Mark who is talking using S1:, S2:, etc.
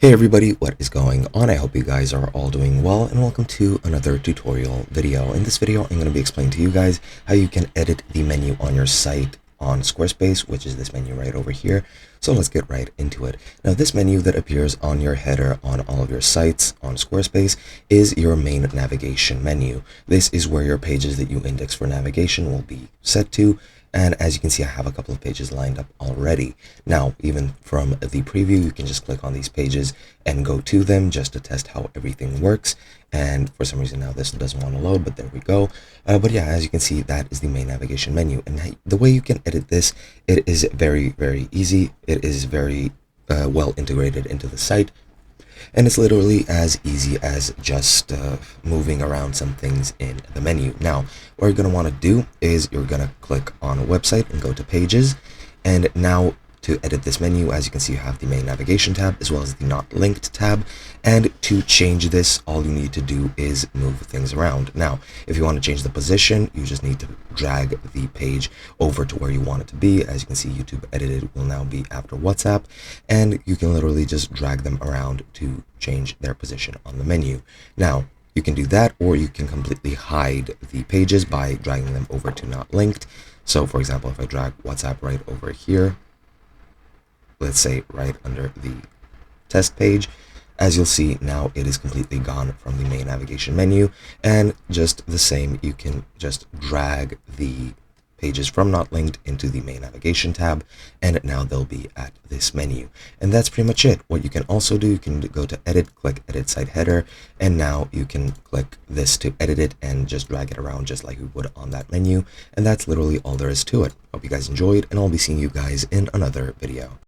S1: Hey everybody, what is going on? I hope you guys are all doing well, and welcome to another tutorial video. In this video, I'm going to be explaining to you guys how you can edit the menu on your site on Squarespace, which is this menu right over here. So let's get right into it. Now, this menu that appears on your header on all of your sites on Squarespace is your main navigation menu. This is where your pages that you index for navigation will be set to. And as you can see, I have a couple of pages lined up already. Now, even from the preview, you can just click on these pages and go to them just to test how everything works. And for some reason now this doesn't want to load, but there we go. But yeah, as you can see, that is the main navigation menu. And the way you can edit this, it is very, very easy. It is very well integrated into the site. And it's literally as easy as just moving around some things in the menu. Now, what you're going to want to do is you're going to click on a website and go to pages. And now to edit this menu, as you can see, you have the main navigation tab as well as the not linked tab. And to change this, all you need to do is move things around. Now, if you want to change the position, you just need to drag the page over to where you want it to be. As you can see, YouTube edited will now be after WhatsApp, and you can literally just drag them around to change their position on the menu. Now, you can do that, or you can completely hide the pages by dragging them over to not linked. So for example, if I drag WhatsApp right over here, let's say right under the test page, as you'll see now it is completely gone from the main navigation menu. And just the same, you can just drag the pages from not linked into the main navigation tab, and now they'll be at this menu. And that's pretty much it. What you can also do, you can go to edit, click edit site header, and now you can click this to edit it and just drag it around just like we would on that menu. And that's literally all there is to it. Hope you guys enjoyed, and I'll be seeing you guys in another video.